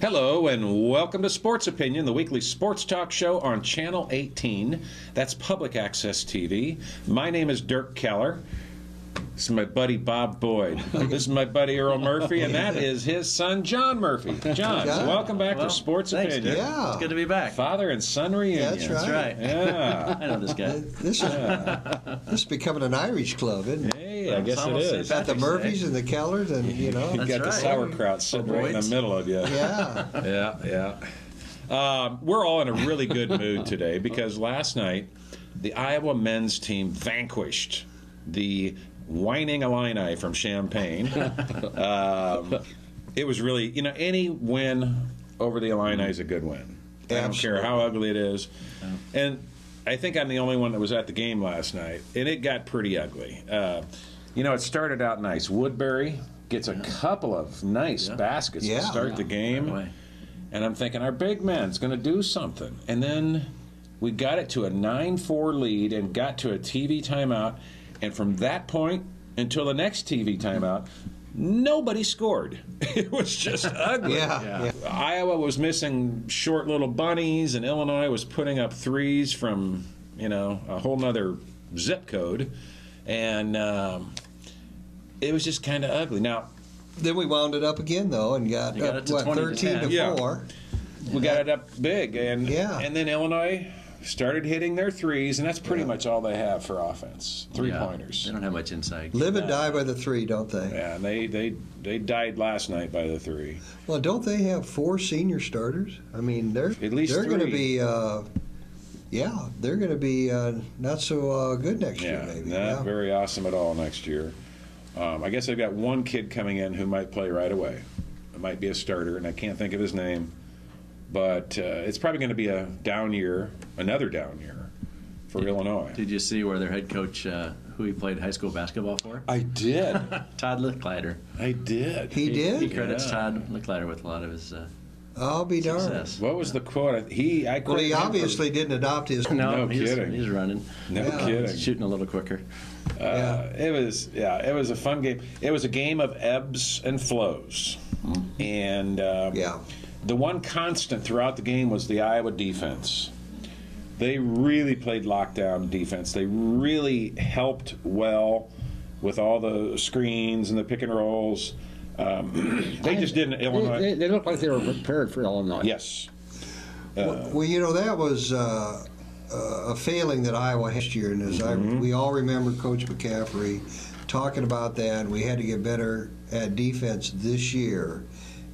Hello and welcome to Sports Opinion, the weekly sports talk show on Channel 18. That's public access TV. My name is Dirk Keller. This is my buddy Bob Boyd. This is my buddy Earl Murphy, and that is his son John Murphy. John, welcome back to Sports Opinion. Yeah. It's good to be back. Father and son reunion. That's right. Yeah. I know this guy. This is becoming an Irish club, isn't it? Hey, I guess it is. Got the Murphys and the Kellers, and You got the sauerkraut sitting right in the middle of you. Yeah. Yeah. We're all in a really good mood today because last night the Iowa men's team vanquished the Whining Illini from Champaign. It was really, any win over the Illini is a good win. I don't care how ugly it is. And I think I'm the only one that was at the game last night, and it got pretty ugly. It started out nice. Woodbury gets a couple of nice baskets to start the game. And I'm thinking, our big man's going to do something. And then we got it to a 9-4 lead and got to a TV timeout. And from that point until the next TV timeout, nobody scored. It was just ugly. Iowa was missing short little bunnies, and Illinois was putting up threes from, a whole nother zip code. And it was just kind of ugly. Now, then we wound it up again, though, and got up, 13 to 4. We got it up big. And then Illinois started hitting their threes, and that's pretty much all they have for offense. Three-pointers. They don't have much inside. Live and die by the three, don't they? Yeah, and they died last night by the three. Well, don't they have 4 senior starters? I mean, they're at least they're going to be they're going to be not so good next year, maybe. Not very awesome at all next year. I guess they've got one kid coming in who might play right away. It might be a starter, and I can't think of his name. But it's probably going to be a down year, another down year for Illinois. Did you see where their head coach, who he played high school basketball for? I did. Todd Licklider. I did. He did? He credits Todd Licklider with a lot of his I'll be darned. success. What was the quote? He obviously didn't adopt his. No kidding. He's running. No kidding. He's shooting a little quicker. It was a fun game. It was a game of ebbs and flows. And the one constant throughout the game was the Iowa defense. They really played lockdown defense. They really helped well with all the screens and the pick and rolls. They just didn't. Illinois. They looked like they were prepared for Illinois. Yes. That was a failing that Iowa had last year, and we all remember Coach McCaffrey talking about that. We had to get better at defense this year.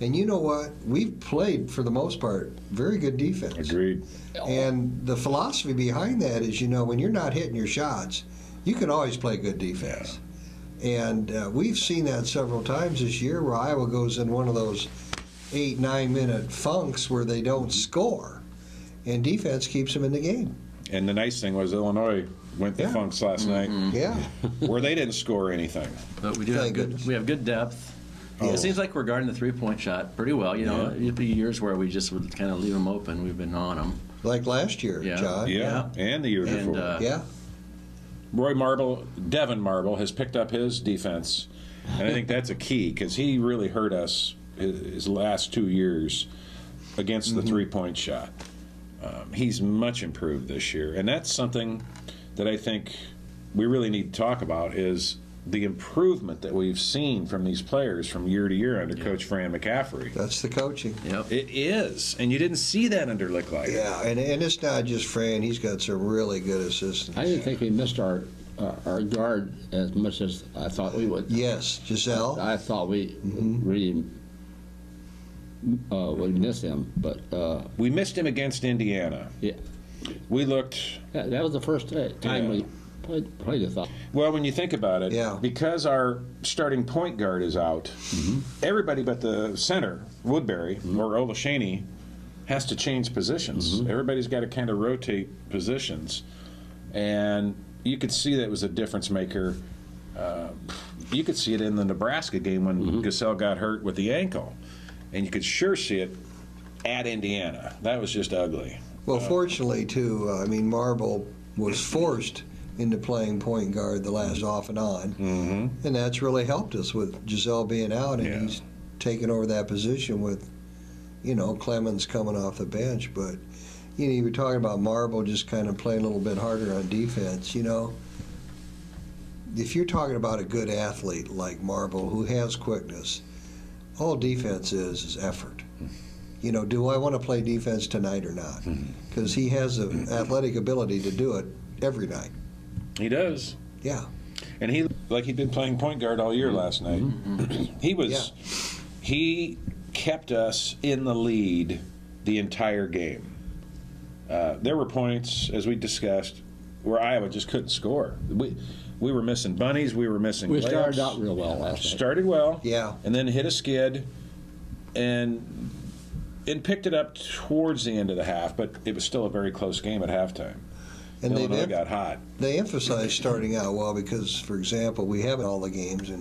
And you know what? We've played, for the most part, very good defense. Agreed. And the philosophy behind that is, when you're not hitting your shots, you can always play good defense. And we've seen that several times this year where Iowa goes in one of those 8-9 minute funks where they don't score. And defense keeps them in the game. And the nice thing was Illinois went the funks last night. Yeah. Where they didn't score anything. But we do have good depth. It seems like we're guarding the three-point shot pretty well. It'd be years where we just would kind of leave them open. We've been on them. Like last year, John. Yeah, and the year before. Devin Marble has picked up his defense, and I think that's a key because he really hurt us his last 2 years against the three-point shot. He's much improved this year, and that's something that I think we really need to talk about is the improvement that we've seen from these players from year to year under Coach Fran McCaffrey. That's the coaching. Yep. It is, and you didn't see that under Licklider. Yeah, and it's not just Fran. He's got some really good assistants. I didn't think we missed our guard as much as I thought we would. Yes, Giselle. I thought we really would miss him, but we missed him against Indiana. Yeah, we looked. That was the first time we played the thought. Well, when you think about it, because our starting point guard is out, everybody but the center, Woodbury or Olashaney, has to change positions. Everybody's got to kind of rotate positions, and you could see that it was a difference maker. You could see it in the Nebraska game when Gasell got hurt with the ankle, and you could sure see it at Indiana. That was just ugly. Well, fortunately, too, I mean, Marble was forced into playing point guard the last off and on, and that's really helped us with Giselle being out, and he's taken over that position with, Clemens coming off the bench. But, you were talking about Marble just kind of playing a little bit harder on defense, If you're talking about a good athlete like Marble who has quickness, all defense is effort. Do I want to play defense tonight or not? Because he has the athletic ability to do it every night. He does. Yeah. And he'd been playing point guard all year last night. He kept us in the lead the entire game. There were points, as we discussed, where Iowa just couldn't score. We were missing bunnies. We were missing We layups. started out real well last night. Started well. Yeah. And then hit a skid and picked it up towards the end of the half, but it was still a very close game at halftime. And Illinois got hot. They emphasize starting out well because, for example, we have all the games,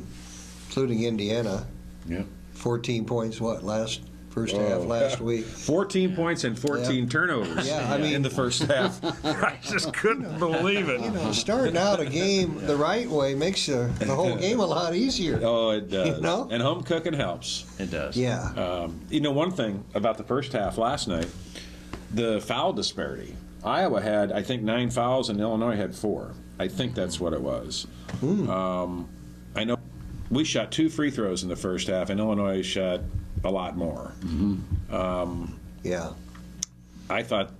including Indiana. Yeah. 14 points, first half last week. 14 points and 14 turnovers. Yeah, I mean, in the first half. I just couldn't believe it. Starting out a game the right way makes the whole game a lot easier. Oh, it does. And home cooking helps. It does. Yeah. One thing about the first half last night, the foul disparity. Iowa had, I think, 9 fouls, and Illinois had 4. I think that's what it was. I know we shot 2 free throws in the first half, and Illinois shot a lot more. Yeah. I thought,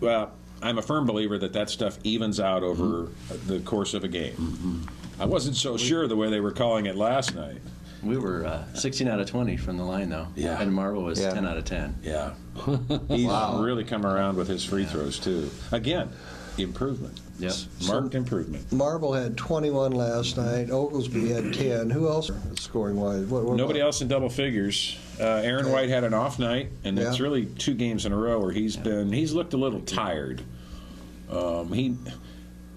well, I'm a firm believer that stuff evens out over the course of a game. I wasn't so sure the way they were calling it last night. We were 16 out of 20 from the line, though. Yeah. And Marble was 10 out of 10. Yeah. He's really come around with his free throws, too. Again, improvement. Yep. Marked improvement. Marble had 21 last night. Oglesby had 10. Who else scoring-wise? Nobody else in double figures. Aaron White had an off night, and it's really 2 games in a row where he's looked a little tired.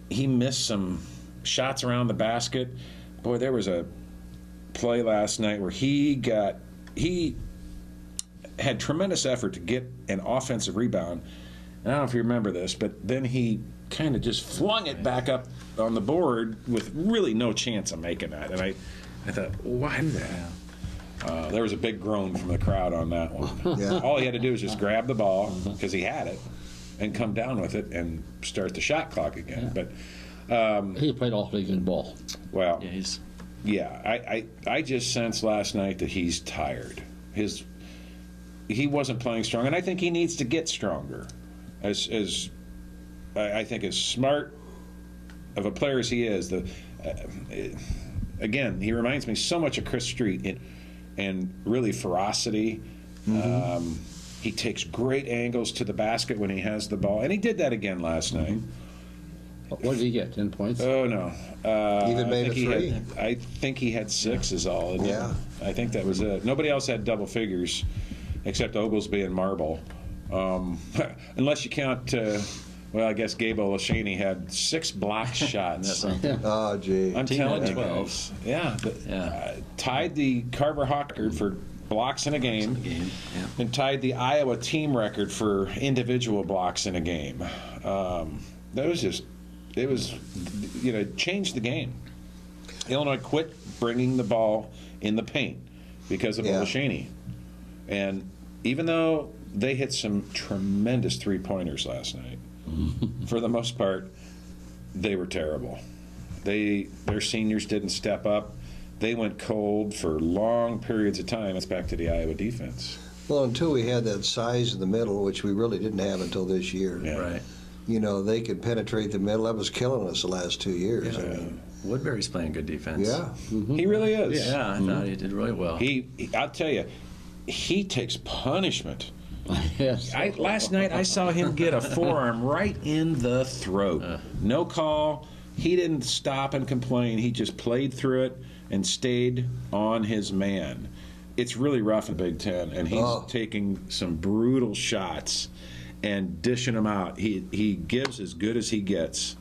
He missed some shots around the basket. Boy, there was a play last night where he had tremendous effort to get an offensive rebound. And I don't know if you remember this, but then he kind of just flung it back up on the board with really no chance of making that. And I thought, why that? There was a big groan from the crowd on that one. Yeah. All he had to do was just grab the ball, because he had it, and come down with it and start the shot clock again. But He played awfully good ball. well, Yeah, I just sensed last night that he's tired. He wasn't playing strong, and I think he needs to get stronger. I think as smart of a player as he is, again, he reminds me so much of Chris Street and really ferocity. He takes great angles to the basket when he has the ball, and he did that again last night. What did he get? 10 points? Oh no! Even made a 3. I think he had 6 is all. Yeah. I think that was it. Nobody else had double figures except Oglesby and Marble, unless you count. Well, I guess Gabe Olashany had 6 block shots. Oh, gee. I'm telling you 12. guys. Tied the Carver Hawk record for blocks in a game, and tied the Iowa team record for individual blocks in a game. Changed the game. Illinois quit bringing the ball in the paint because of Olashany. And even though they hit some tremendous 3-pointers last night, for the most part, they were terrible. Their seniors didn't step up. They went cold for long periods of time. It's back to the Iowa defense. Well, until we had that size in the middle, which we really didn't have until this year. Yeah. Right. They could penetrate the middle. That was killing us the last 2 years. Yeah. I mean, Woodbury's playing good defense. yeah. He really is. Yeah, I thought he did really well. I'll tell you, he takes punishment. Yes. Last night I saw him get a forearm right in the throat. No call. He didn't stop and complain. He just played through it and stayed on his man. it's really rough in the Big Ten, and he's taking some brutal shots and dishing them out. He gives as good as he gets,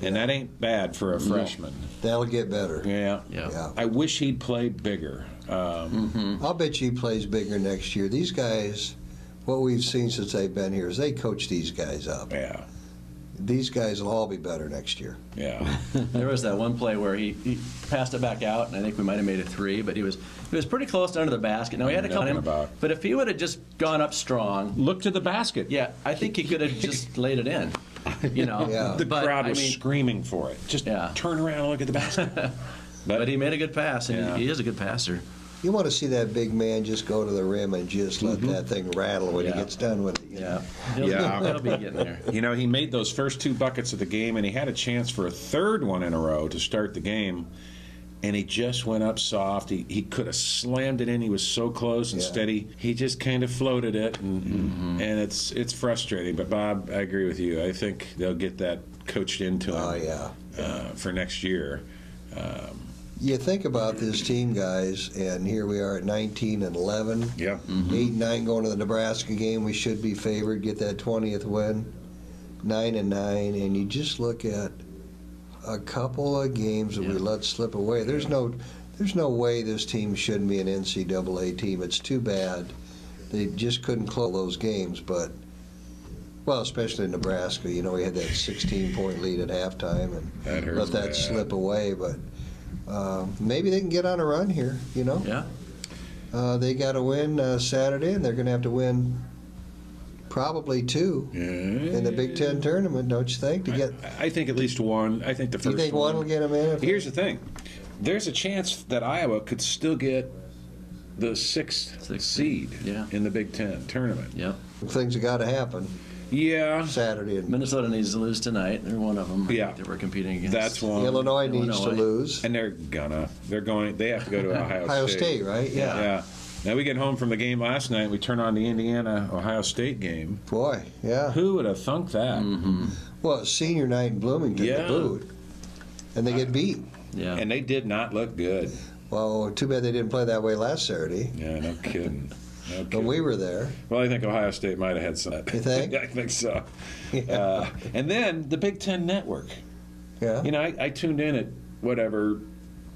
and that ain't bad for a freshman. That'll get better. Yeah. I wish he'd play bigger. I'll bet you he plays bigger next year. These guys, what we've seen since they've been here is they coach these guys up. Yeah. These guys will all be better next year. Yeah. There was that one play where he passed it back out, and I think we might have made it 3, but he was pretty close to under the basket. Now, he had to come in, but if he would have just gone up strong. Look to the basket. Yeah, I think he could have just laid it in. You know, The crowd was screaming for it. Just turn around and look at the basket. But he made a good pass, and he is a good passer. You want to see that big man just go to the rim and just let that thing rattle when he gets done with it. He'll be getting there. You know, he made those first 2 buckets of the game, and he had a chance for a third one in a row to start the game, and he just went up soft. He could have slammed it in. He was so close and steady. He just kind of floated it, and it's frustrating. But, Bob, I agree with you. I think they'll get that coached into him for next year. You think about this team, guys, and here we are at 19-11. Yeah. 8-9 going to the Nebraska game. We should be favored, get that 20th win. 9-9, and you just look at a couple of games that we let slip away. There's no way this team shouldn't be an NCAA team. It's too bad they just couldn't close those games. But well, especially in Nebraska, you know, we had that 16-point lead at halftime and let that slip away. But maybe they can get on a run here, you know. Yeah. They got to win Saturday, and they're going to have to win probably 2 in the Big Ten tournament, don't you think? To get, I think at least 1. I think the first. You think one will get them in? Here's the thing: there's a chance that Iowa could still get the 6th seed in the Big Ten tournament. Yep. Things have got to happen. Yeah. Saturday. Minnesota needs to lose tonight. They're one of them. Yeah. That we're competing against. That's one. Illinois needs to lose. And they're going. They have to go to Ohio State, right? Yeah. Now we get home from the game last night. We turn on the Indiana-Ohio State game. Boy, yeah. Who would have thunk that? Well, it's senior night in Bloomington to boot, and they get beat. Yeah. And they did not look good. Well, too bad they didn't play that way last Saturday. Yeah, no kidding. But we were there. Well, I think Ohio State might have had some. You think? I think so. And then the Big Ten Network. Yeah. You know, I tuned in at whatever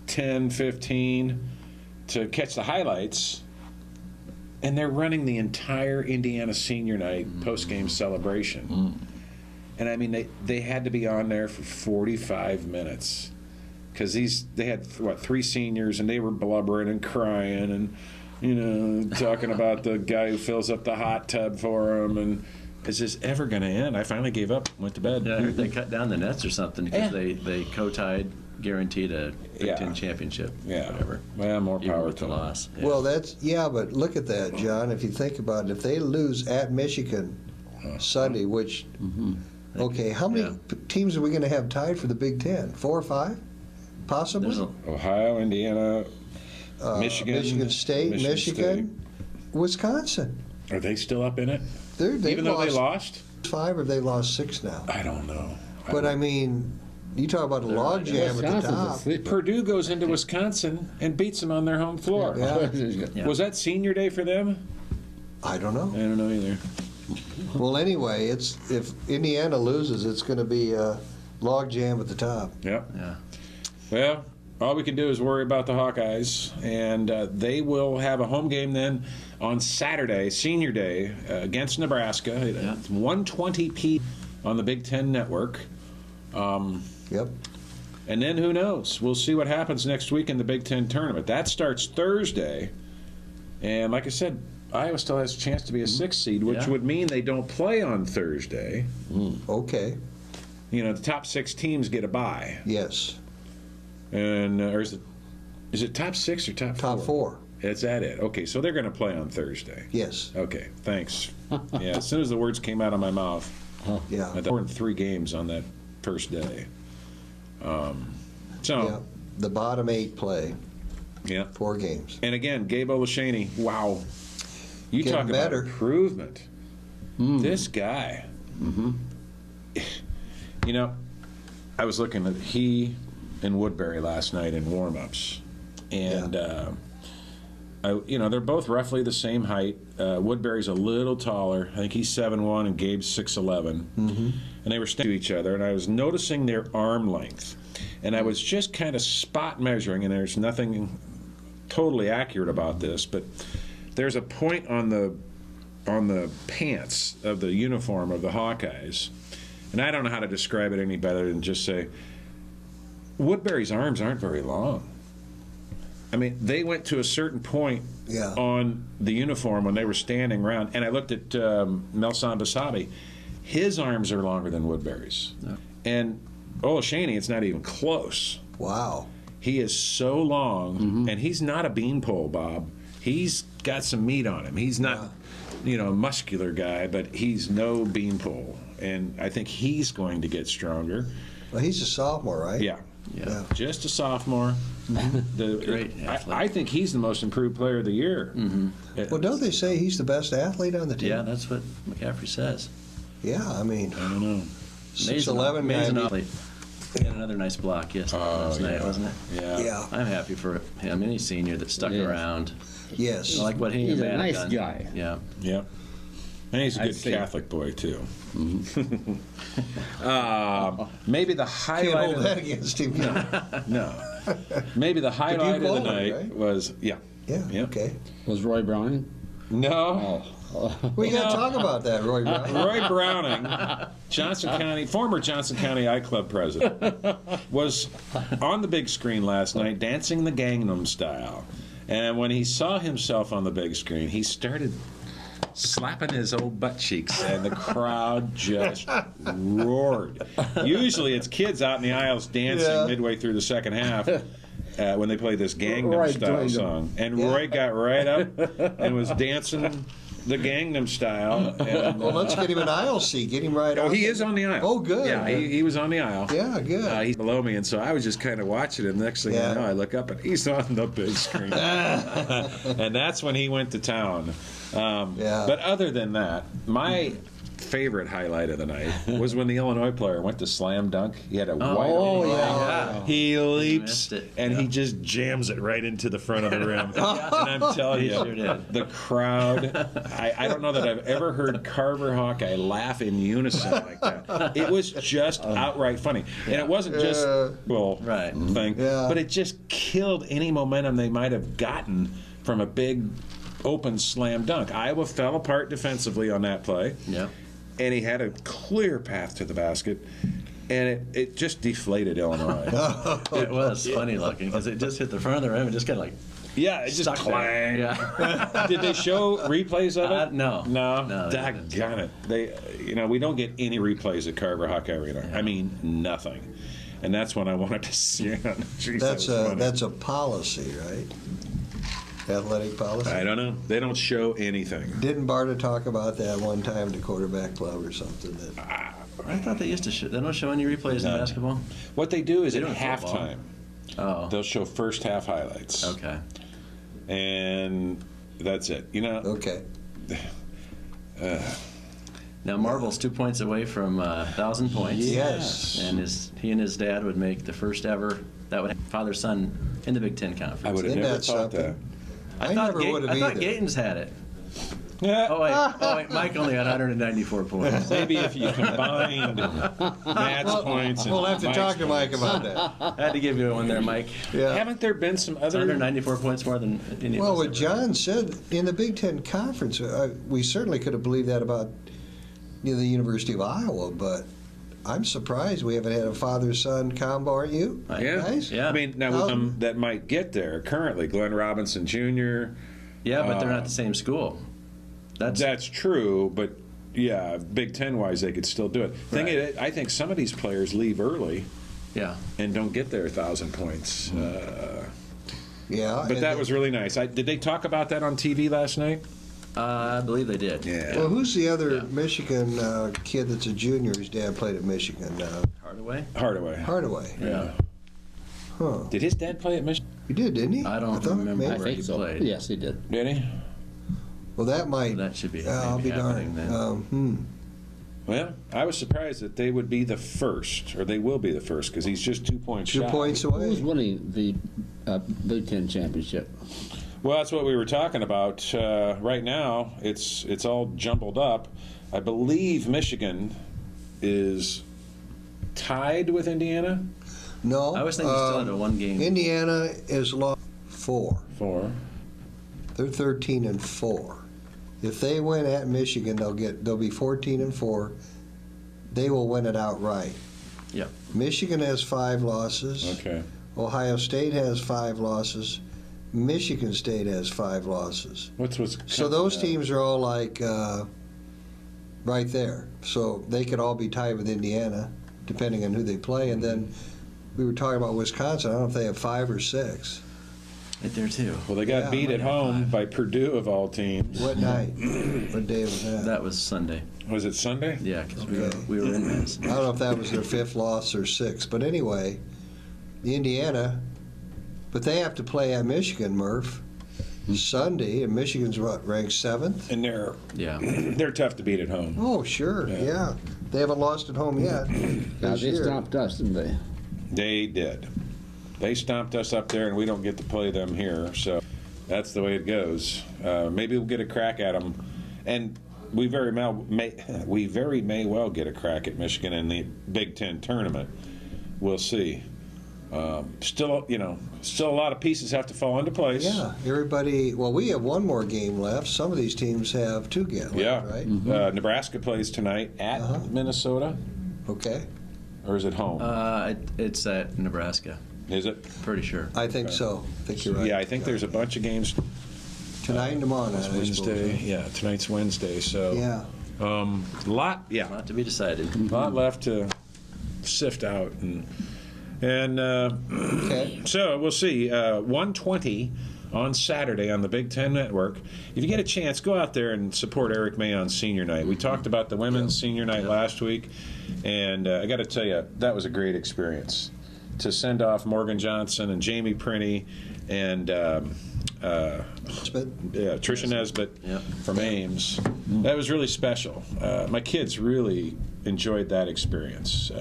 10, 15 to catch the highlights, and they're running the entire Indiana senior night post-game celebration. And I mean, they had to be on there for 45 minutes because they had 3 seniors, and they were blubbering and crying and, you know, talking about the guy who fills up the hot tub for them. And is this ever going to end? I finally gave up, went to bed. Yeah, they cut down the nets or something because they co-tied, guaranteed a Big Ten championship. Yeah. Whatever. Well, more Even power with to the them. loss. Yeah. Well, but look at that, John. If you think about it, if they lose at Michigan Sunday, which, okay, how many teams are we going to have tied for the Big Ten? 4 or 5, possibly? Ohio, Indiana, Michigan State, Michigan, Wisconsin. Are they still up in it? Even though they lost? 5 or they lost 6 now. I don't know. But I mean, you talk about a log jam at the top. Purdue goes into Wisconsin and beats them on their home floor. Yeah. Was that senior day for them? I don't know. I don't know either. Well, anyway, if Indiana loses, it's going to be a log jam at the top. Yep. Yeah. Well, all we can do is worry about the Hawkeyes, and they will have a home game then on Saturday, senior day, against Nebraska. It's 1:20 p.m. on the Big Ten Network. Yep. And then who knows? We'll see what happens next week in the Big Ten tournament. That starts Thursday, and like I said, Iowa still has a chance to be a 6th seed, which would mean they don't play on Thursday. Okay. You know, the top 6 teams get a bye. Yes. And or is it top 6 or top 4? Top 4. Is that it? Okay, so they're going to play on Thursday. Yes. Okay, thanks. Yeah, as soon as the words came out of my mouth, Yeah. there were 3 games on that first day. Yeah. The bottom 8 play. Yeah. 4 games. And again, Gabe Olashaney, wow. You Getting talk better. about improvement. This guy. You know, I was looking at he and Woodbury last night in warm-ups. And They're both roughly the same height. Woodbury's a little taller. I think he's 7'1" and Gabe's 6'11". And they were standing to each other, and I was noticing their arm length. And I was just kind of spot measuring, and there's nothing totally accurate about this, but there's a point on the pants of the uniform of the Hawkeyes, and I don't know how to describe it any better than just say Woodbury's arms aren't very long. I mean, they went to a certain point on the uniform when they were standing around, and I looked at Melson Basabe. His arms are longer than Woodbury's. No. And Olashaney, it's not even close. Wow. He is so long, and he's not a beanpole, Bob. He's got some meat on him. He's not, a muscular guy, but he's no beanpole. And I think he's going to get stronger. Well, he's a sophomore, right? Yeah. Just a sophomore. Great athlete. I think he's the most improved player of the year. Well, don't they say he's the best athlete on the team? Yeah, that's what McCaffrey says. Yeah, I mean, I don't know. 6'11", amazing athlete. He had another nice block last night, wasn't it? Yeah. I'm happy for him. Any senior that stuck around. Yes. I like what he He's and a Matt nice done. guy. Yeah. Yeah. And he's a I'd good say- Catholic boy, too. Maybe the Can't highlight hold of that the, against him. no. Maybe the highlight of the call it, night right? was, Yeah, okay. Was Roy Browning? No. We got to talk about that, Roy Brown. Roy Browning, former Johnson County I Club president, was on the big screen last night dancing the Gangnam Style. And when he saw himself on the big screen, he started slapping his old butt cheeks, and the crowd just roared. Usually it's kids out in the aisles dancing midway through the second half. When they play this Gangnam Style song. And Roy got right up and was dancing the Gangnam Style. And, Well, let's get him an aisle seat. Get him right oh, out he there. is on the aisle. Oh, good. Yeah, he was on the aisle. Yeah, good. He's below me, and so I was just kind of watching him. Next thing I know, I look up, and he's on the big screen. And that's when he went to town. But other than that, my favorite highlight of the night was when the Illinois player went to slam dunk. He had a wide open leg. He leaps and he just jams it right into the front of the rim. And I'm telling you, the crowd, I don't know that I've ever heard Carver Hawkeye laugh in unison like that. It was just outright funny. And it wasn't just thing, but it just killed any momentum they might have gotten from a big open slam dunk. Iowa fell apart defensively on that play. Yeah. And he had a clear path to the basket, and it just deflated Illinois. It was funny looking because it just hit the front of the rim and just kind of like it just stuck clang. there. Yeah. Did they show replays of it? No. Daggone it. We don't get any replays at Carver Hawkeye Arena. I mean, nothing. And that's when I wanted to see it. Jeez, That's a policy, right? Athletic policy? I don't know. They don't show anything. Didn't Barta talk about that one time to quarterback club or something? I thought they used to show. They don't show any replays in basketball. What they do is They at do in football. halftime, they'll show first half highlights. Okay. And that's it. Okay. Now Marvel's 2 points away from 1,000 points. Yes. And he and his dad would make the first ever father-son in the Big Ten Conference. I would have Isn't never that thought that. something? I never would have I thought either. Gaten's had it. Oh wait, Mike only had 194 points. Maybe if you combined Matt's points and We'll have to Mike's talk to Mike points. about that. I had to give you one there, Mike. Yeah. Haven't there been some It's other 194 points more than any of Well, us what ever. John said in the Big Ten Conference, we certainly could have believed that about the University of Iowa, but I'm surprised we haven't had a father-son combo, aren't you? Guys? Yeah. I mean, now with them that might get there currently, Glenn Robinson Jr. Yeah, but they're not the same school. That's true, but yeah, Big Ten wise, they could still do it. Thing is, I think some of these players leave early. Yeah. And don't get their 1,000 points. Yeah. But that was really nice. Did they talk about that on TV last night? I believe they did. Yeah. Well, who's the other Michigan kid that's a junior whose dad played at Michigan? Hardaway? Hardaway. Yeah. Huh. Did his dad play at Michigan? He did, didn't he? I don't thought remember maybe- I where think he so. played. Yes, he did. Did he? Well, that might. That should be I'll maybe be happening darned. then. Well, I was surprised that they would be the first, or they will be the first, because he's just 2 points 2 shy. points Who's away. winning the Big Ten championship? Well, that's what we were talking about. Right now, it's all jumbled up. I believe Michigan is tied with Indiana. No. I was thinking still had a one game. Indiana is lost 4. 4. They're 13-4. If they win at Michigan, they'll be 14-4. They will win it outright. Yep. Michigan has 5 losses. Okay. Ohio State has 5 losses. Michigan State has 5 losses. So those teams are all like right there. So they could all be tied with Indiana, depending on who they play. And then we were talking about Wisconsin. I don't know if they have 5 or 6. Right there too. Well, they got beat at home by Purdue of all teams. What night? What day was that? That was Sunday. Was it Sunday? Yeah, because Okay. we were in Madison. I don't know if that was their 5th loss or 6th. But anyway, Indiana, but they have to play at Michigan, Murph, Sunday, and Michigan's ranked 7th? And they're Yeah. tough to beat at home. Oh, sure, yeah. They haven't lost at home yet. Now, this they year. stopped us, didn't they? They did. They stomped us up there, and we don't get to play them here. So that's the way it goes. Maybe we'll get a crack at them, and we very may well get a crack at Michigan in the Big Ten tournament. We'll see. Still a lot of pieces have to fall into place. Yeah, everybody. Well, we have one more game left. Some of these teams have 2 games left, Yeah. right? Nebraska plays tonight at Minnesota, Okay, or is it home? It's at Nebraska. Is it? Pretty sure. I think so. I think you're right. Yeah, I think there's a bunch of games. Tonight and tomorrow night, I suppose. Wednesday. Yeah, tonight's Wednesday. So Yeah. Not to be decided. a lot left to sift out, and Okay. so we'll see. 1:20 on Saturday on the Big Ten Network. If you get a chance, go out there and support Eric May on Senior Night. We talked about the women's Senior Night last week, and I got to tell you, that was a great experience. To send off Morgan Johnson and Jamie Prinny and Tricia Nesbitt Yep. from Ames. That was really special. My kids really enjoyed that experience.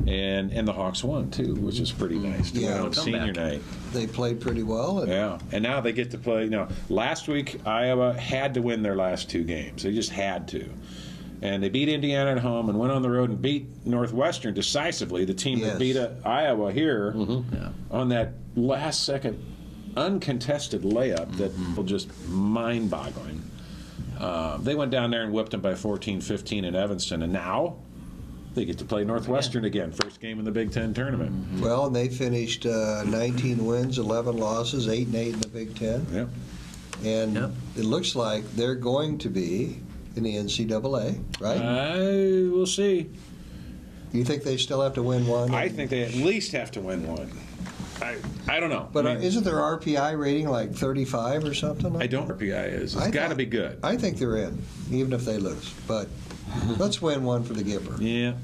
And the Hawks won, too, which is pretty nice to win on Senior Night. They played pretty well. And Yeah, and now they get to play. Last week, Iowa had to win their last 2 games. They just had to. And they beat Indiana at home and went on the road and beat Northwestern decisively, the team that beat Iowa here on that last-second uncontested layup that was just mind-boggling. They went down there and whipped them by 14-15 in Evanston, and now they get to play Northwestern again, first game in the Big Ten tournament. Well, and they finished 19 wins, 11 losses, 8-8 in the Big Ten. Yep. And it looks like they're going to be in the NCAA, right? We'll see. You think they still have to win one? I think they at least have to win one. I don't know. But I mean, isn't their RPI rating like 35 or something? I don't know what RPI is. It's got to be good. I think they're in, even if they lose. But let's win one for the Gipper. Yeah.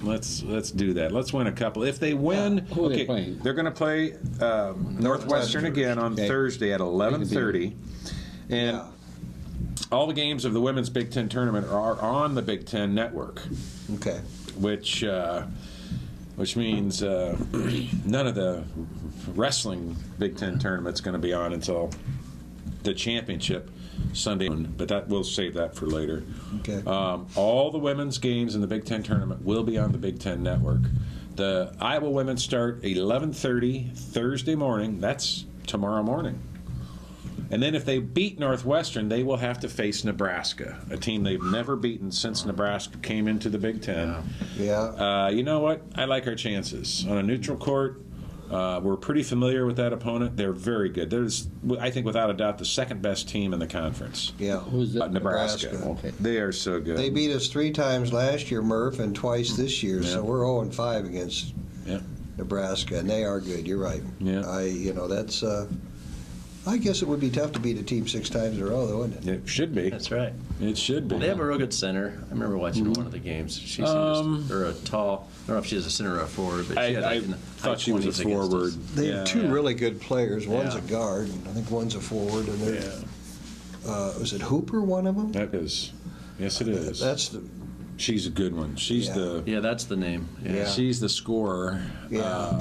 Let's do that. Let's win a couple. If they win, Who are they playing? They're going to play Northwestern again on Thursday at 11:30, and all the games of the women's Big Ten tournament are on the Big Ten Network. Okay. Which means none of the wrestling Big Ten tournament's going to be on until the championship Sunday, but we'll save that for later. Okay. All the women's games in the Big Ten tournament will be on the Big Ten Network. The Iowa women start 11:30 Thursday morning. That's tomorrow morning. And then if they beat Northwestern, they will have to face Nebraska, a team they've never beaten since Nebraska came into the Big Ten. Yeah. You know what? I like our chances. On a neutral court, we're pretty familiar with that opponent. They're very good. There's, I think, without a doubt, the second best team in the conference. Yeah. Who's that? Nebraska. Okay. They are so good. They beat us 3 times last year, Murph, and twice this year. So we're 0-5 against Nebraska, and they are good. You're right. Yeah. That's. I guess it would be tough to beat a team 6 times in a row, though, wouldn't it? It should be. That's right. It should be. They have a real good center. I remember watching one of the games. She seems they're a tall. I don't know if she's a center or a forward, but she had I thought she was a forward. They have 2 really good players. One's a Yeah. guard, and I think one's a forward. And they're, was it Hooper, one of them? That is. Yes, it is. That's the. She's a good one. She's Yeah. the. Yeah, that's the name. Yeah. She's the scorer. Yeah.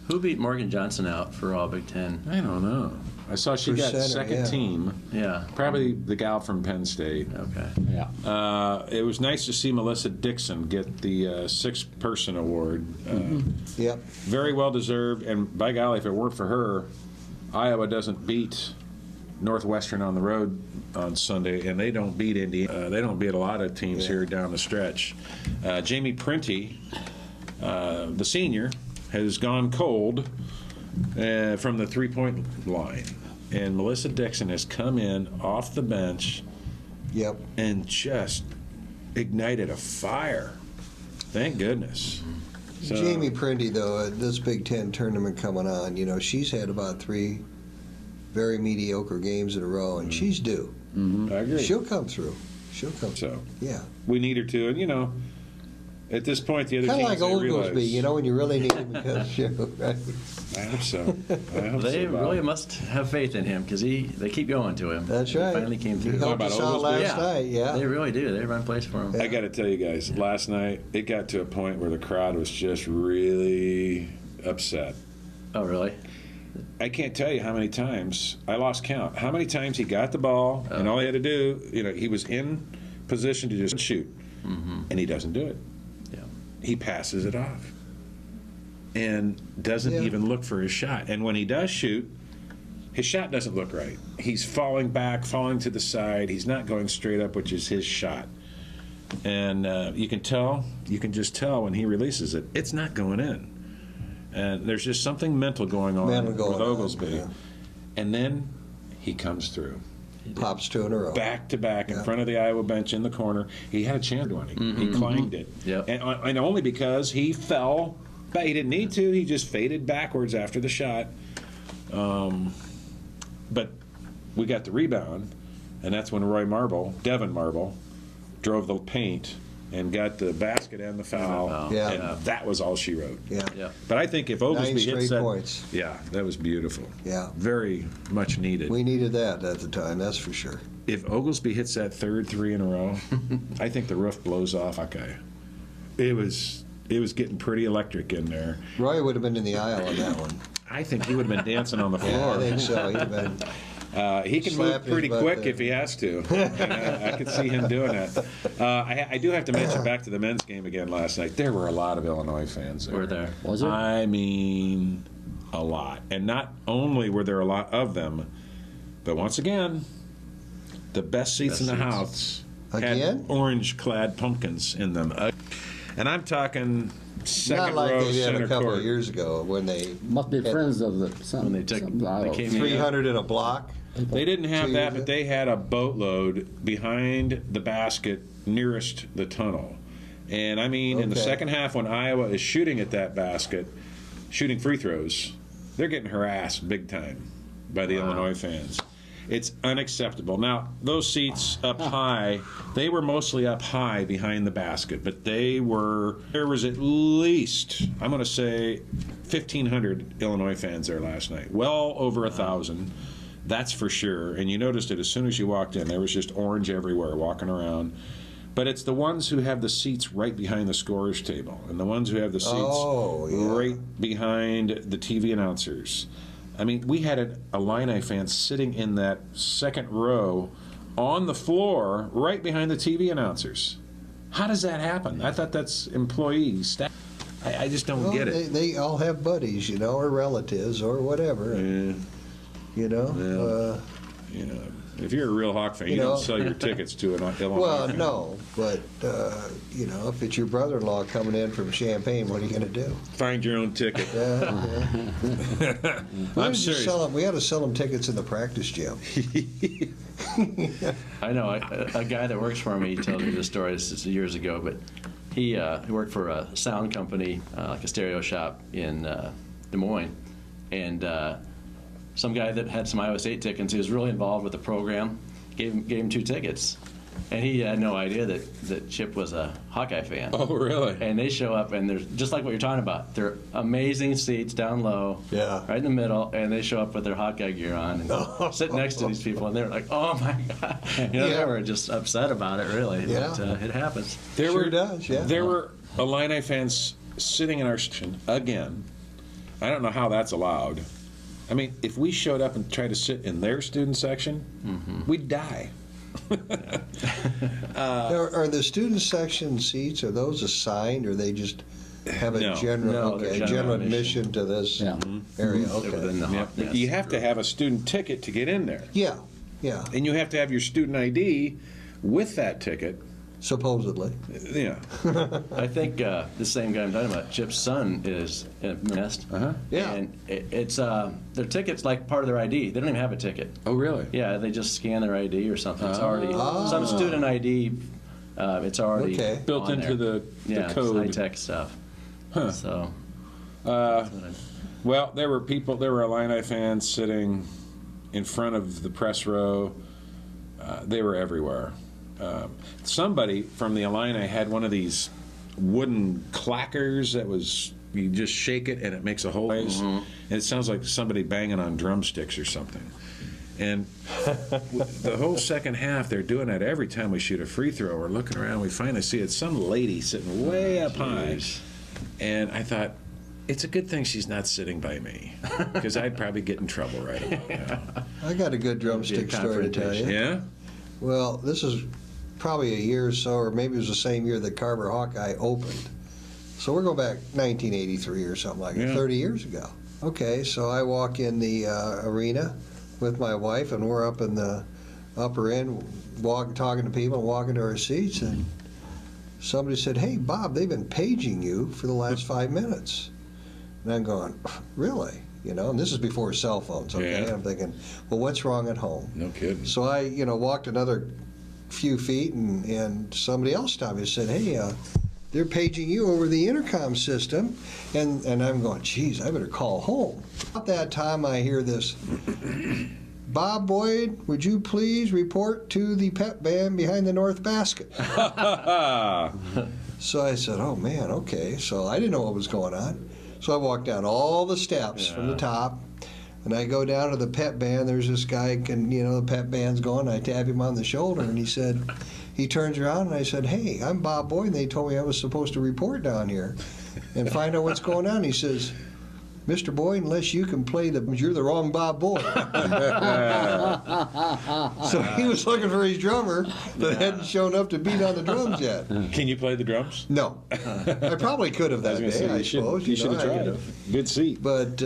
Who beat Morgan Johnson out for all Big Ten? I don't know. I saw she got Center, second yeah. team. Yeah. Probably the gal from Penn State. Okay. Yeah. It was nice to see Melissa Dixon get the sixth-person award. Yep. Very well deserved, and by golly, if it weren't for her, Iowa doesn't beat Northwestern on the road on Sunday, and they don't beat Indiana. They don't beat a lot of teams here down the stretch. Jamie Prenti, the senior, has gone cold from the three-point line, and Melissa Dixon has come in off the bench Yep. and just ignited a fire. Thank goodness. So, Jamie Prindy, though, this Big Ten tournament coming on, she's had about 3 very mediocre games in a row, and she's due. I agree. She'll come through. So Yeah. we need her to, and at this point, the other Kind of teams like they Oglesby, realize. when you really need him to come through, right? I hope so. They Bob. really must have faith in him because they keep going to him. That's He right. finally came He through. helped about us out Oglesby? last night, yeah. They really do. They run plays for him. Yeah. I got to tell you guys, last night it got to a point where the crowd was just really upset. Oh, really? I can't tell you how many times I lost count. How many times he got the ball and all he had to do, he was in position to just shoot, and he doesn't do it. Yeah. He passes it off and doesn't Yeah. even look for his shot. And when he does shoot, his shot doesn't look right. He's falling back, falling to the side. He's not going straight up, which is his shot. And you can just tell when he releases it, it's not going in. And there's just something mental going on with Oglesby. Yeah. And then he comes through. Pops 2 in a row. Back to back in Yeah. front of the Iowa bench in the corner. He had a chance to win it. He clanged it. Yep. And only because he fell. But he didn't need to. He just faded backwards after the shot. But we got the rebound, and that's when Devin Marble, drove the paint and got the basket and the foul. Yeah. And that was all she wrote. Yeah. Yeah. But I think if Oglesby 9 hits straight that, points. yeah, that was beautiful. Yeah. Very much needed. We needed that at the time, that's for sure. If Oglesby hits that third 3 in a row, I think the roof blows off. Okay, it was getting pretty electric in there. Roy would have been in the aisle on that one. I think he would have been dancing on the Yeah, floor. I think so. He'd have been. He can move Slapping his pretty butt quick there. if he has to. And I could see him doing that. I do have to mention back to the men's game again last night. There were a lot of Illinois fans there. Were there? Was there? I mean, a lot. And not only were there a lot of them, but once again, the best seats in the house Again? had orange-clad pumpkins in them. And I'm talking second Not like row they did center a couple court. of years ago when they Must be friends of the. When they came in. 300 in a block. They didn't have 2 that, years but ago. they had a boatload behind the basket nearest the tunnel. And I mean, in the Okay. second half, when Iowa is shooting at that basket, shooting free throws, they're getting harassed big time by the Illinois fans. It's unacceptable. Now, those seats up high, they were mostly up high behind the basket, but there was at least, I'm going to say, 1,500 Illinois fans there last night. Well over 1,000, that's for sure. And you noticed it as soon as you walked in. There was just orange everywhere walking around. But it's the ones who have the seats right behind the scorer's table and the ones who have the seats right behind the TV announcers. I mean, we had an Illini fan sitting in that second row on the floor right behind the TV announcers. How does that happen? I thought that's employee staff. I just don't get it. They all have buddies, or relatives or whatever. Yeah, if you're a real Hawk fan, you don't sell your tickets to an Illinois Well, fan. no, but if it's your brother-in-law coming in from Champaign, what are you going to do? Find your own ticket. I'm serious. We had to sell them tickets in the practice gym. I know a guy that works for me. He tells me this story. This is years ago, but he worked for a sound company, like a stereo shop in Des Moines, and some guy that had some Iowa State tickets. He was really involved with the program. Gave him 2 tickets, and he had no idea that Chip was a Hawkeye fan. Oh, really? And they show up, and they're just like what you're talking about. They're amazing seats down low, Yeah. right in the middle, and they show up with their Hawkeye gear on and sit next to these people, and they're like, "Oh my God!" They were just upset about it, really. Yeah. But it happens. Sure does, yeah. There were Illini fans sitting in our section again, I don't know how that's allowed. I mean, if we showed up and tried to sit in their student section, we'd die. Are the student section seats, are those assigned, or they just have a No. No, they're general general admission to this Yeah. area? They're within Okay. the Yeah, hot but nest. you have to have a student ticket to get in there. Yeah, yeah, And you have to have your student ID with that ticket. supposedly. Yeah. I think the same guy I'm talking about, Chip's son, is in a nest. Yeah. And it's their ticket's like part of their ID. They don't even have a ticket. Oh, really? Yeah, they just scan their ID or something. It's already some student ID. It's already Okay. Built on into there. the code. High tech stuff. Huh. So. Well, there were Illini fans sitting in front of the press row. They were everywhere. Somebody from the Illini had one of these wooden clackers that was, you just shake it and it makes a whole noise. And it sounds like somebody banging on drumsticks or something. And the whole second half, they're doing that every time we shoot a free throw. We're looking around, we finally see it's some lady sitting way up high. And I thought, it's a good thing she's not sitting by me, because I'd probably get in trouble right about now. I got a good drumstick story to tell you. Yeah? Well, this is probably a year or so, or maybe it was the same year that Carver Hawkeye opened. So we're going back 1983 or something like that, Yeah. 30 years ago. Okay, so I walk in the arena with my wife, and we're up in the upper end, talking to people and walking to our seats, and somebody said, "Hey, Bob, they've been paging you for the last 5 minutes." And I'm going, "Really?" You know, and this is before cell phones, okay? Yeah. I'm thinking, well, what's wrong at home? No kidding. So I, walked another few feet, and somebody else stopped me and said, "Hey, they're paging you over the intercom system," and I'm going, "Geez, I better call home." About that time, I hear this, "Bob Boyd, would you please report to the pep band behind the north basket?" So I said, "Oh man, okay." So I didn't know what was going on. So I walked down all the steps from the top, and I go down to the pep band. There's this guy, the pep band's going. I tap him on the shoulder, and he turns around, and I said, "Hey, I'm Bob Boyd, and they told me I was supposed to report down here and find out what's going on." He says, "Mr. Boyd, unless you can play you're the wrong Bob Boyd." So he was looking for his drummer, but hadn't shown up to beat on the drums yet. Can you play the drums? No, I probably could have that day. I suppose you should have I tried. could have. Good seat. But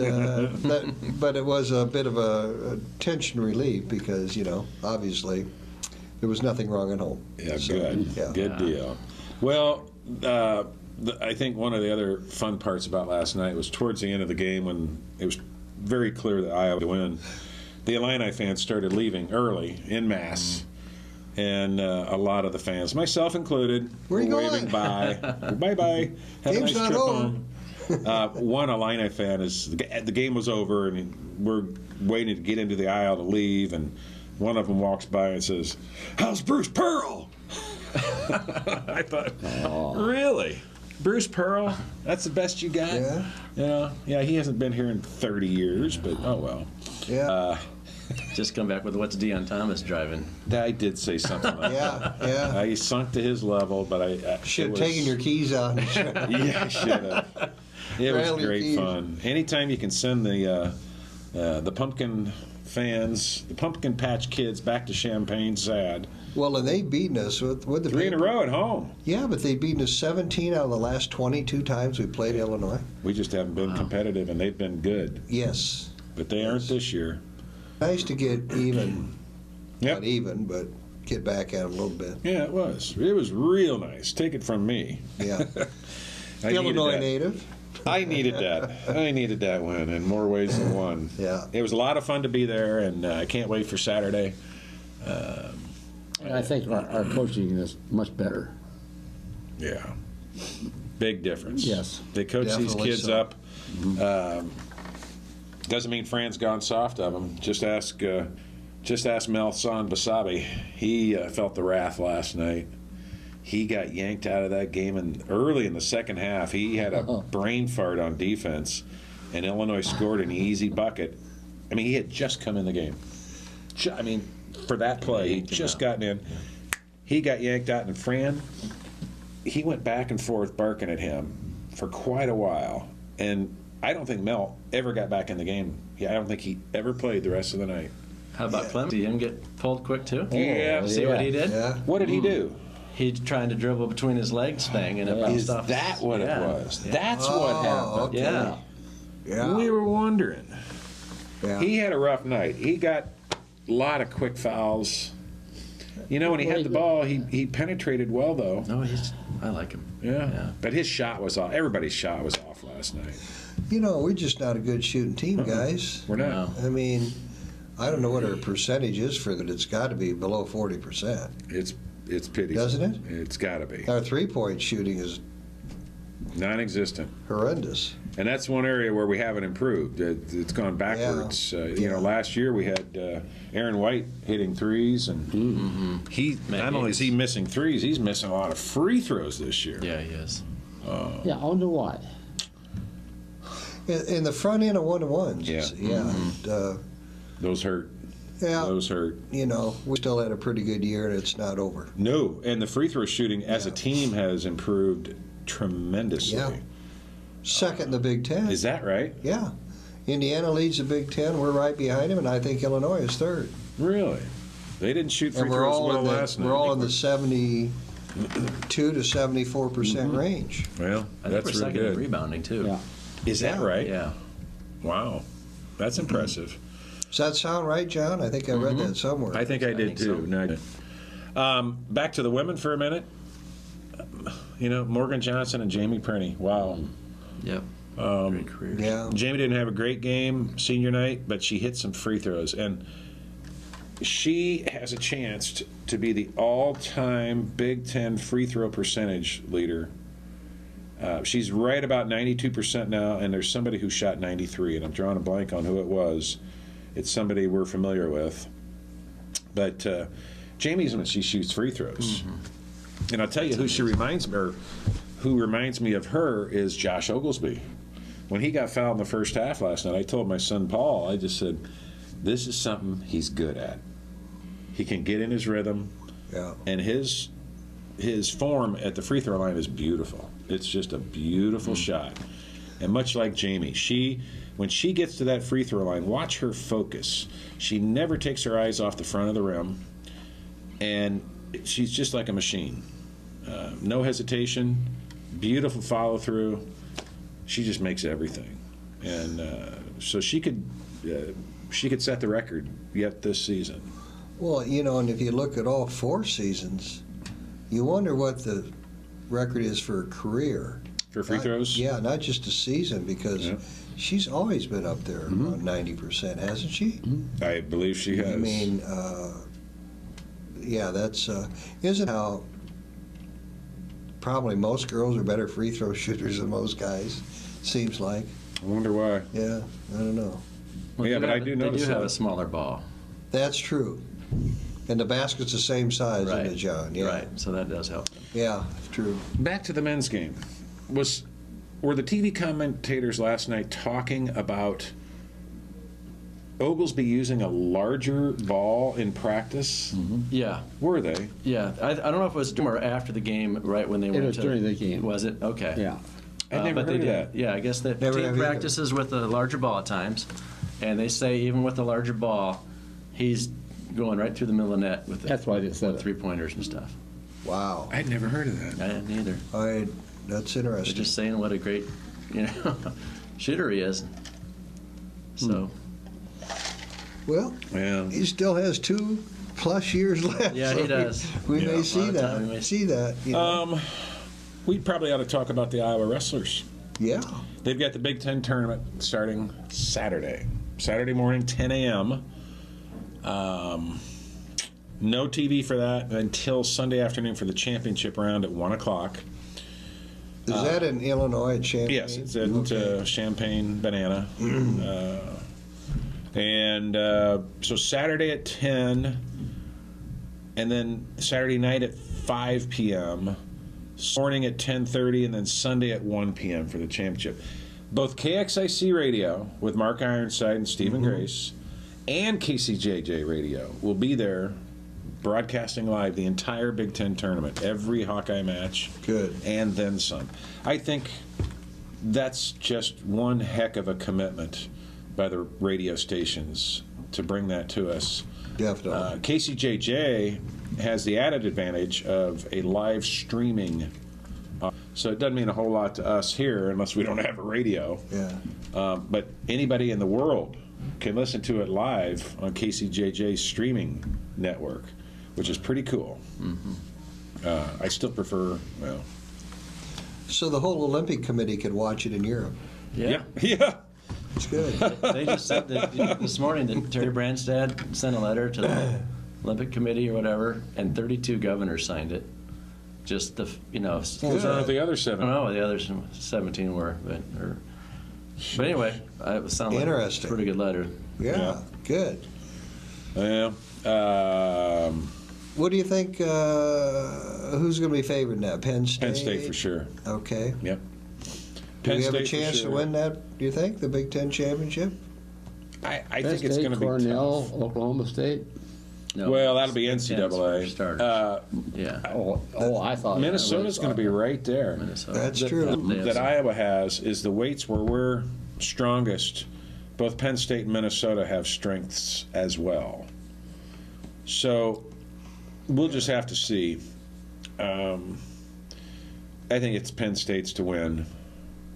but it was a bit of a tension relief because obviously there was nothing wrong at home. Yeah, So, good. yeah. Good deal. Well, I think one of the other fun parts about last night was towards the end of the game when it was very clear that Iowa would win. The Illini fans started leaving early in mass, and a lot of the fans, myself included, Where you were going? waving bye. Bye-bye. Have a Game's nice not trip over. home. One Illini fan the game was over, and we're waiting to get into the aisle to leave, and one of them walks by and says, "How's Bruce Pearl?" I thought, really? Bruce Pearl? That's the best you got? Yeah. Yeah, he hasn't been here in 30 years, but oh well. Yeah. Just come back with what's Deion Thomas driving. I did say something like that. Yeah. I sunk to his level, but I Should have taken your keys out. Yeah, I should have. It was Rattle your great keys. fun. Anytime you can send the pumpkin fans, the Pumpkin Patch Kids, back to Champaign sad. Well, and they've beaten us with the 3 in a row at home. Yeah, but they've beaten us 17 out of the last 22 times we played Illinois. We just haven't been competitive, and they've been good. Yes. But they aren't this year. Nice to get even. Yep. Not even, but get back at them a little bit. Yeah, it was. It was real nice. Take it from me. Yeah. I needed Illinois that. native. I needed that. I needed that win in more ways than one. Yeah. It was a lot of fun to be there, and I can't wait for Saturday. I think our coaching is much better. Yeah. Big difference. Yes. They coach these Definitely kids so. up. Doesn't mean Fran's gone soft of them. Just ask Melson Basabi. He felt the wrath last night. He got yanked out of that game, and early in the second half, he had a brain fart on defense, and Illinois scored an easy bucket. I mean, he had just come in the game. For that play, he just gotten in. He got yanked out, and Fran, he went back and forth barking at him for quite a while. And I don't think Mel ever got back in the game. Yeah, I don't think he ever played the rest of the night. How about Clemens? See him get pulled quick too? Yeah. See what he did? Yeah. What did he do? He's trying to dribble between his legs thing, and it bounced Is off. that what it was? Yeah. That's what happened. okay. Yeah. Yeah. We were wondering. Yeah. He had a rough night. He got a lot of quick fouls. You know, when he had the ball, he penetrated well, though. No, I like him. Yeah. But his shot was off. Everybody's shot was off last night. You know, we're just not a good shooting team, guys. We're not. No. I mean, I don't know what our percentage is for that. It's got to be below 40%. It's pity. Doesn't it? It's got to be. Our three-point shooting is Non-existent. horrendous. And that's one area where we haven't improved. It's gone backwards. You know, last year we had Aaron White hitting threes, and he not only is he missing threes, he's missing a lot of free throws this year. Yeah, he is. Yeah, I wonder why. In the front end of one-to-ones. Yeah. Yeah. Those hurt. Yeah. Those hurt. You know, we still had a pretty good year, and it's not over. No, and the free throw shooting as a Yeah. team has improved tremendously. Yeah. Second in the Big Ten. Is that right? Yeah. Indiana leads the Big Ten. We're right behind him, and I think Illinois is third. Really? They didn't shoot free And we're throws all well in the last night. we're all in the 72 to 74% range. Well, I think we're that's really second in good. rebounding too. Yeah. Is that Yeah. right? Yeah. Wow. That's impressive. Does that sound right, John? I think I read that somewhere. I think I did think too. No, back to the women for a minute. You know, Morgan Johnson and Jamie Prenny. Wow. Yep. Great career. Yeah. Jamie didn't have a great game senior night, but she hit some free throws. And she has a chance to be the all-time Big Ten free throw percentage leader. She's right about 92% now, and there's somebody who shot 93, and I'm drawing a blank on who it was. It's somebody we're familiar with. But Jamie's when she shoots free throws. And I'll tell you who she reminds me, or who reminds me of her is Josh Oglesby. When he got fouled in the first half last night, I told my son Paul, I just said, this is something he's good at. He can get in his rhythm, Yeah. and his form at the free throw line is beautiful. It's just a beautiful shot. And much like Jamie, when she gets to that free throw line, watch her focus. She never takes her eyes off the front of the rim, and she's just like a machine. No hesitation, beautiful follow through. She just makes everything, and so she could set the record yet this season. Well, you know, and if you look at all 4 seasons, you wonder what the record is for a career. For free throws? Yeah, not just a season, because Yeah. she's always been up there around 90%, hasn't she? I believe she has. I mean, yeah, that's isn't how probably most girls are better free throw shooters than most guys. Seems like. I wonder why. Yeah, I don't know. Well, Yeah, they but I have- do notice They do have that. a smaller ball. That's true. And the basket's the same size, Right. isn't it, John? Yeah. Right. So that does help them. Yeah, true. Back to the men's game. Were the TV commentators last night talking about Oglesby using a larger ball in practice? Yeah. Were they? Yeah. I don't know if it was during or after the game, right when they went was to. during the game. Was it? Okay. Yeah. I never but heard they of did. that. Yeah, I guess the Never have team either. practices with a larger ball at times, and they say even with the larger ball, he's going right through the middle of the net with That's why they said it. 3-pointers and stuff. Wow. I'd never heard of that. I didn't either. That's They're interesting. just saying what a great, shooter he is. So. Well, Yeah. he still has 2+ years left. Yeah, he so does. We Yeah. may A see lot of time we that. may See that. You know. We probably ought to talk about the Iowa wrestlers. Yeah. They've got the Big Ten tournament starting Saturday morning, 10 a.m. No TV for that until Sunday afternoon for the championship round at 1 o'clock. Is that in Illinois at Champaign? Yes, it's at Okay. Champaign Banana. And so Saturday at 10, and then Saturday night at 5 p.m., morning at 10:30, and then Sunday at 1 p.m. for the championship. Both KXIC Radio with Mark Ironside and Stephen Grace and KCJJ Radio will be there broadcasting live the entire Big Ten tournament, every Hawkeye match. Good. And then some. I think that's just one heck of a commitment by the radio stations to bring that to us. Definitely. KCJJ has the added advantage of a live streaming, so it doesn't mean a whole lot to us here unless we don't have a radio. Yeah. But anybody in the world can listen to it live on KCJJ's streaming network, which is pretty cool. I still prefer, well, So the whole Olympic Committee could watch it in Europe. yeah. It's good. They just said that this morning that Terry Branstad sent a letter to the Olympic Committee or whatever, and 32 governors signed it. Just the, What's wrong with the other I seven? don't know what the other 17 were, but anyway, it sounded like a Interesting. pretty good letter. Yeah, good. Yeah. What do you think? Who's going to be favored now? Penn State. Penn State for sure. Okay. Yep. Do Penn we have a State for chance sure. to win that? Do you think the Big Ten championship? I Penn think it's State, going to be Cornell, tough. Oklahoma State. No, Well, that'll be Big Ten's for NCAA. starters. Yeah, I thought Minnesota's going to be right there. Minnesota. That's That- true. That Iowa has is the weights where we're strongest. Both Penn State and Minnesota have strengths as well. So we'll just have to see. I think it's Penn State's to win.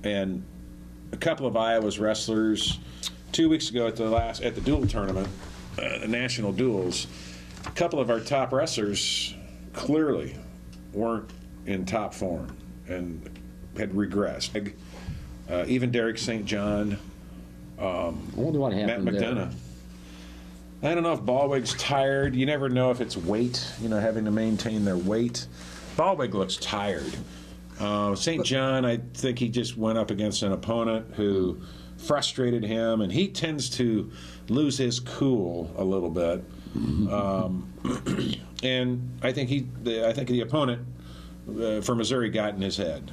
And a couple of Iowa's wrestlers 2 weeks ago at the dual tournament, the national duels, a couple of our top wrestlers clearly weren't in top form and had regressed. Even Derek St. John, I wonder what Matt happened there. McDonough. I don't know if Ballwig's tired. You never know if it's weight, having to maintain their weight. Ballwig looks tired. St. John, I think he just went up against an opponent who frustrated him, and he tends to lose his cool a little bit. And I think the opponent for Missouri got in his head.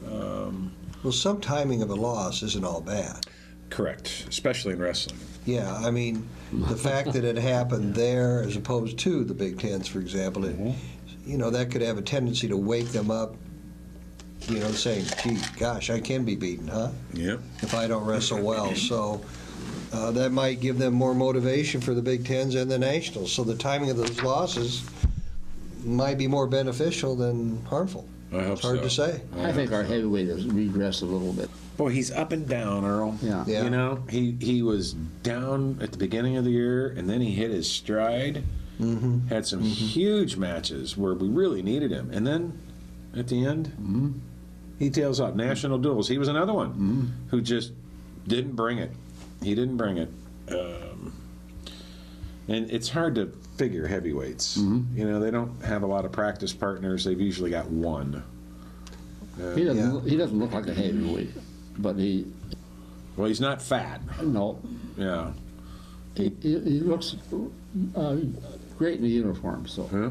Well, some timing of a loss isn't all bad. Correct, especially in wrestling. Yeah, I mean, the fact that it happened there as opposed to the Big Tens, for example, that could have a tendency to wake them up, saying, gee, gosh, I can be beaten, huh? Yep. If I don't wrestle well. So that might give them more motivation for the Big Tens and the Nationals. So the timing of those losses might be more beneficial than harmful. I hope It's hard so. to say. I think our heavyweight has regressed a little bit. Boy, he's up and down, Earl. Yeah. Yeah. He was down at the beginning of the year, and then he hit his stride. Had some huge matches where we really needed him, and then at the end, he tails off. National duels. He was another one who just didn't bring it. He didn't bring it, and it's hard to figure heavyweights. They don't have a lot of practice partners. They've usually got one. He doesn't look like a heavyweight, but Well, he's not fat. no, Yeah. he looks great in the uniform. So Huh?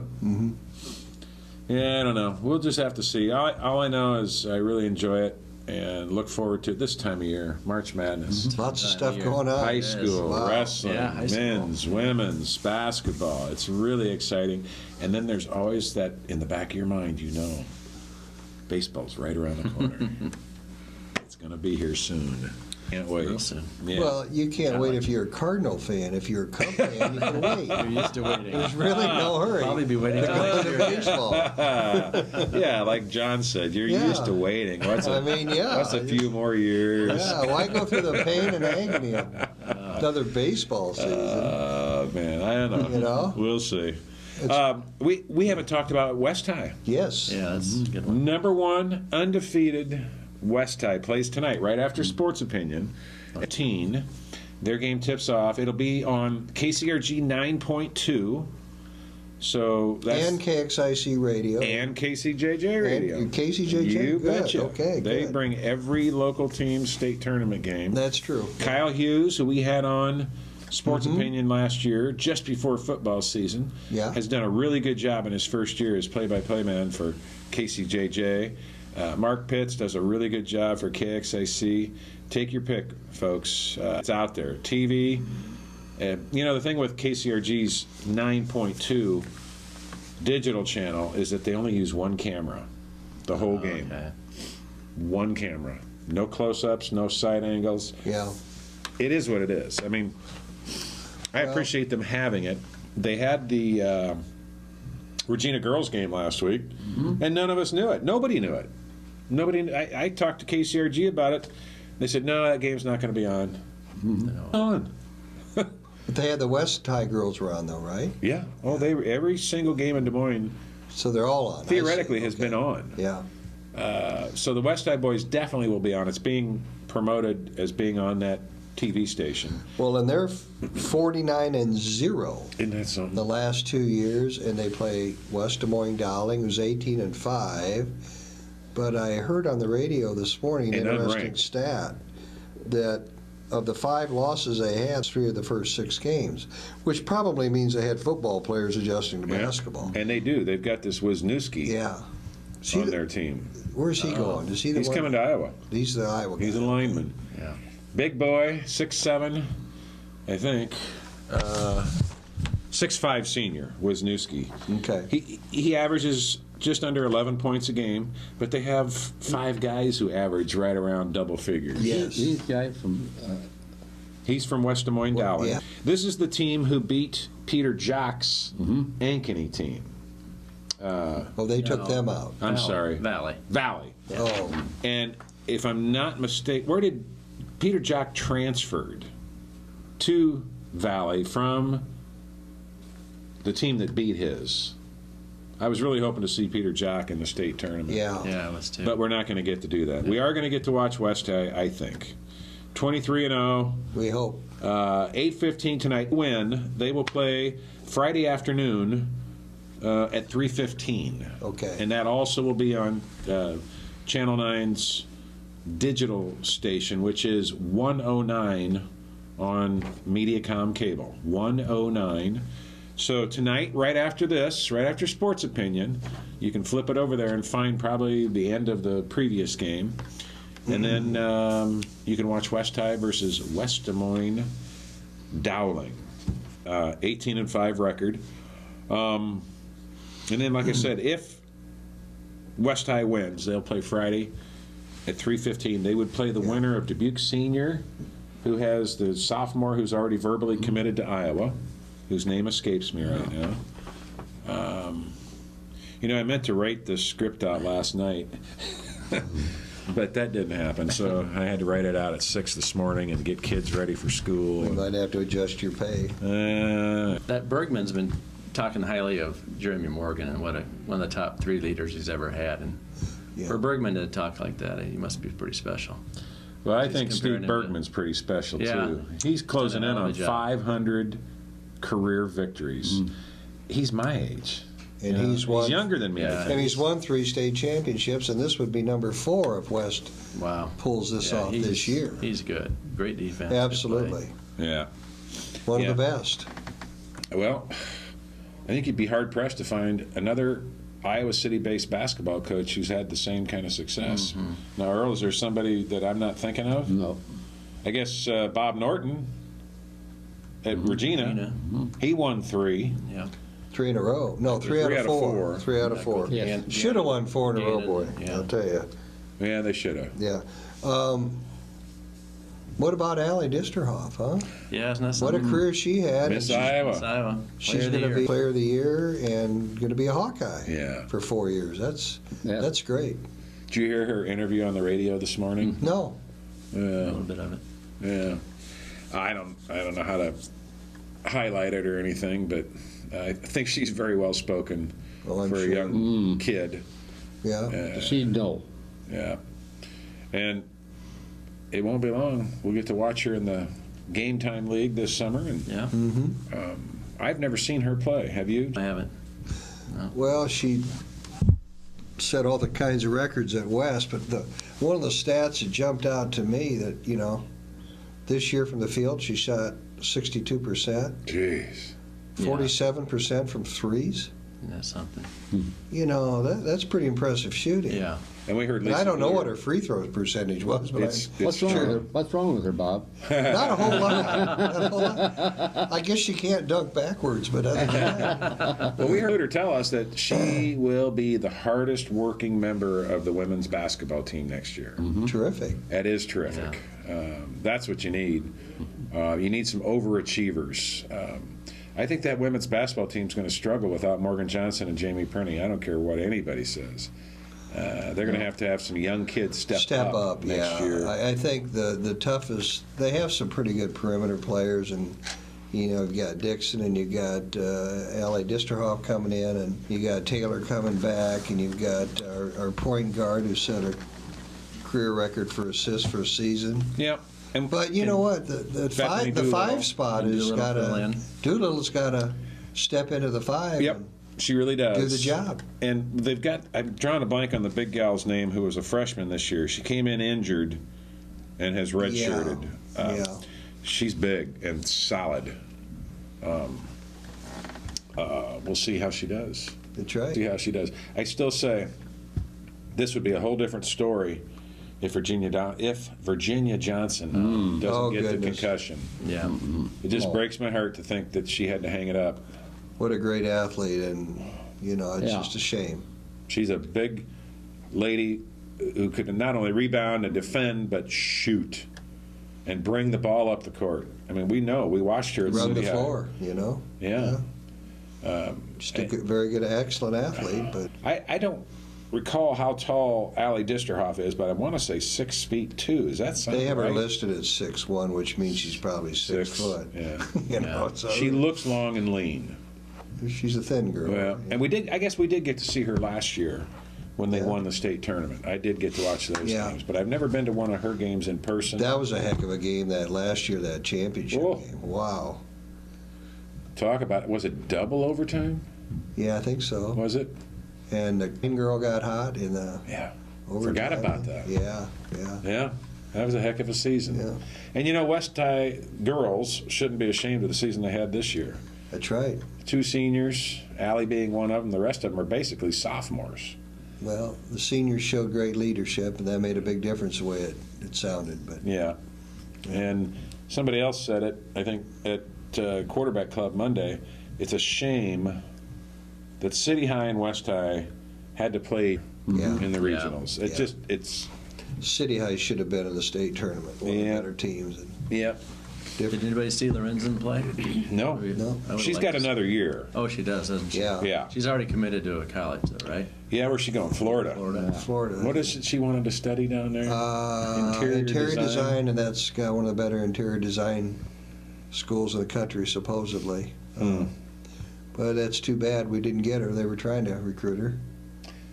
Yeah, I don't know. We'll just have to see. All I know is I really enjoy it and look forward to it this time of year, March Madness. Lots of stuff going on. High school, Wow. wrestling, Yeah, high school. men's, women's, basketball. It's really exciting. And then there's always that in the back of your mind, baseball's right around the corner. It's going to be here soon. Can't wait. Real soon. Yeah. Well, you can't wait if you're a Cardinal fan. If you're a Cub fan, you can wait. You're used to waiting. There's really no hurry. Probably be waiting to till go next into year. baseball. Yeah, like John said, you're Yeah. used to waiting. What's I mean, yeah. What's a few more years? Yeah, why go through the pain and agony of another baseball season? Man, I don't know. We'll see. We haven't talked about West High. Yes. Yeah, that's a good one. Number one undefeated West High plays tonight, right after Sports Opinion. 18. Their game tips off. It'll be on KCRG 9.2. So that's And KXIC Radio. and KCJJ Radio. And KCJJ? You Good. betcha. Okay, They good. bring every local team's state tournament game. That's true. Kyle Hughes, who we had on Sports Opinion last year, just before football season, Yeah. has done a really good job in his first year as play-by-play man for KCJJ. Mark Pitts does a really good job for KXIC. Take your pick, folks. It's out there. TV. The thing with KCRG's 9.2 digital channel is that they only use one camera the whole game. Okay. One camera. No close-ups, no side angles. Yeah. It is what it is. I mean, I appreciate them having it. They had the Regina girls game last week, and none of us knew it. Nobody knew it. Nobody. I talked to KCRG about it. They said, no, that game's not going to be on. On. But they had the West High girls were on, though, right? Yeah. Oh, every single game in Des Moines So they're all on. theoretically has been on. Yeah. So the West High boys definitely will be on. It's being promoted as being on that TV station. Well, and they're 49-0 Isn't that something? the last 2 years, and they play West Des Moines Dowling, who's 18-5. But I heard on the radio this morning an And interesting unranked. stat that of the 5 losses they had, 3 of the first 6 games, which probably means they had football players adjusting to basketball. And they do. They've got this Wisniewski Yeah. on their team. Where's he going? Is he the He's one? coming to Iowa. He's the Iowa guy. He's a lineman. Yeah. Big boy, 6'7", I think. 6'5" senior, Wisniewski. Okay. He averages just under 11 points a game, but they have 5 guys who average right around double figures. Yes. These guys from He's from West Des Moines Dowling. yeah. This is the team who beat Peter Jock's Ankeny team. Oh, they took them out. I'm sorry. Valley. Valley. Oh, And if I'm not mistaken, where did Peter Jock transferred to Valley from the team that beat his? I was really hoping to see Peter Jock in the state tournament. yeah. Yeah, us too. But we're not going to get to do that. We are going to get to watch West High, I think. 23-0. We hope. 8:15 tonight. When they will play Friday afternoon at 3:15. Okay. And that also will be on Channel 9's digital station, which is 109 on Mediacom cable. 109. So tonight, right after this, right after Sports Opinion, you can flip it over there and find probably the end of the previous game. And then you can watch West High versus West Des Moines Dowling. 18-5 record. And then, like I said, if West High wins, they'll play Friday at 3:15. They would play the winner of Dubuque Senior, who has the sophomore who's already verbally committed to Iowa, whose name escapes me right now. I meant to write this script out last night. But that didn't happen, so I had to write it out at 6 this morning and get kids ready for school. We might have to adjust your pay. That Bergman's been talking highly of Jeremy Morgan and one of the top 3 leaders he's ever had. And Yeah. for Bergman to talk like that, he must be pretty special. Well, I He's think comparing Steve him to- Bergman's pretty special, Yeah. too. He's closing in Done a hell on of a job. 500 career victories. He's my age. And he's won. He's younger than me, I Yeah. think. And he's won 3 state championships, and this would be number 4 if West Wow. pulls this Yeah, off he's- this year. He's good. Great defense. good Absolutely. Yeah. One Yeah. of the best. Well, I think you'd be hard-pressed to find another Iowa City-based basketball coach who's had the same kind of success. Now, Earl, is there somebody that I'm not thinking of? no. I guess Bob Norton at Regina. Regina. He won 3. play. Yeah. 3 in a row. No, 3 out of 4. 3 out of 4. Yes. Should have won 4 in a row, boy. Yeah. I'll tell you. Yeah, they should have. Yeah. What about Allie Disterhoff, huh? Yeah, isn't that What a something? career she had. Miss and Iowa. It's Iowa. she's Player of the going to be year. Player of the Year and going to be a Hawkeye Yeah. for 4 years. Yeah. That's great. Did you hear her interview on the radio this morning? No. A little bit of it. Yeah. I don't know how to highlight it or anything, but I think she's very well spoken Well, I'm for sure. a young kid. Yeah. She know. Yeah. And it won't be long. We'll get to watch her in the Game Time League this summer. And Yeah. I've never seen her play. Have you? I haven't. Well, she set all the kinds of records at West, but one of the stats that jumped out to me that, this year from the field, she shot 62%, Jeez. 47% from threes. That's something. That's pretty impressive shooting. Yeah. And we heard And Lisa I don't know Miller. what her free throw percentage was, but What's wrong with her, Bob? not a whole lot. Not a whole lot. I guess she can't dunk backwards, but other than that, Well, we heard her tell us that she will be the hardest working member of the women's basketball team next year. terrific. That is terrific. That's what you need. You need some overachievers. I think that women's basketball team's going to struggle without Morgan Johnson and Jamie Perney. I don't care what anybody says. They're going to have some young kids step up next year. I think the toughest. They have some pretty good perimeter players, and you've got Dixon, and you've got Allie Disterhoff coming in, and you got Taylor coming back, and you've got our point guard who set a career record for assists for a season. Yep. But you know what? The five spot has got to. Doolittle's got to step into the five. Yep. She really does. Do the job. And they've got, I'm drawing a blank on the big gal's name who was a freshman this year. She came in injured and has redshirted. Yeah. She's big and solid. We'll see how she does. That's right. See how she does. I still say this would be a whole different story if Virginia Johnson doesn't get the concussion. Yeah. It just breaks my heart to think that she had to hang it up. What a great athlete, and it's just a shame. She's a big lady who could not only rebound and defend, but shoot and bring the ball up the court. I mean, we watched her at Run the City High. floor, Yeah. Just a very good, excellent athlete, but I don't recall how tall Allie Disterhoff is, but I want to say 6'2". Is that something? they have her right? listed at 6'1", which means she's probably 6 foot. Yeah. So She looks long and lean. she's a thin girl. Well, and I guess we did get to see her last year when they won the state tournament. I did get to watch those games, but I've never been to one of her games in person. That was a heck of a game that last year, that championship game. Wow. Talk about it. Was it double overtime? Yeah, I think so. Was it? And the green girl got hot in the overtime. Forgot about that. Yeah. Yeah, that was a heck of a season. Yeah. And West High girls shouldn't be ashamed of the season they had this year. That's right. 2 seniors, Allie being one of them. The rest of them are basically sophomores. Well, the seniors showed great leadership, and that made a big difference the way it sounded. But Yeah. And somebody else said it, I think, at Quarterback Club Monday. It's a shame that City High and West High had to play in the regionals. It's City High should have been in the state tournament, one of the better teams. Yep. Did anybody see Lorenzen play? No. I would She's like got to see- another year. Oh, she does, doesn't she? Yeah. Yeah. She's already committed to a college, though, right? Yeah, where's she going? Florida. Florida. What is it she wanted to study down there? Interior design, and that's got one of the better interior design schools in the country, supposedly. But that's too bad we didn't get her. They were trying to recruit her.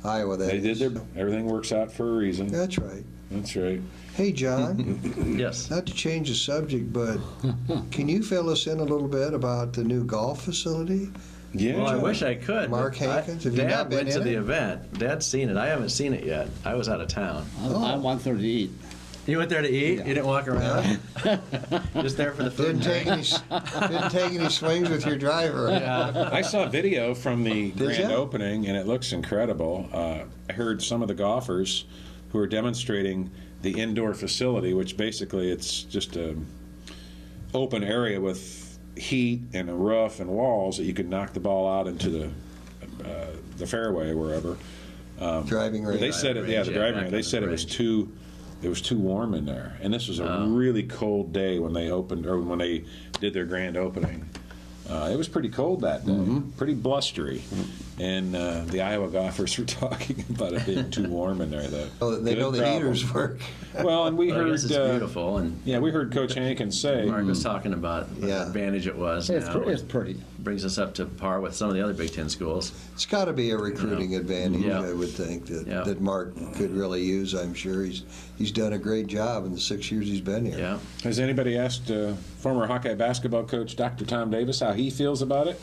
Iowa, that They is. did everything works out for a reason. That's right. That's right. Hey, John, Yes. not to change the subject, but can you fill us in a little bit about the new golf facility? Yeah. Well, I wish I could. Mark but Hankins, have you Dad not been went to in the it? event. Dad's seen it. I haven't seen it yet. I was out of town. I want her to eat. You went there to eat? You didn't walk around? Just there for the food. Didn't take any swings with your driver. Yeah. I saw a video from the grand ya? opening, and it looks incredible. I heard some of the golfers who are demonstrating the indoor facility, which basically it's just a open area with heat and a roof and walls that you could knock the ball out into the fairway or wherever. Driving range. They said it. Yeah, the driving range. They said it was too warm in there, and this was a really cold day when they opened or when they did their grand opening. It was pretty cold that day, pretty blustery, and the Iowa golfers were talking about it being too warm in there. They know the heaters work. Well, and we Well, I heard guess it's beautiful, and we heard Coach Hankins say Mark was talking about what advantage it was. It's pretty. Brings us up to par with some of the other Big Ten schools. It's got to be a recruiting advantage, Yeah. I would think, Yeah. that Mark could really use. I'm sure he's done a great job in the 6 years he's been here. Yeah. Has anybody asked former Hawkeye basketball coach Dr. Tom Davis how he feels about it?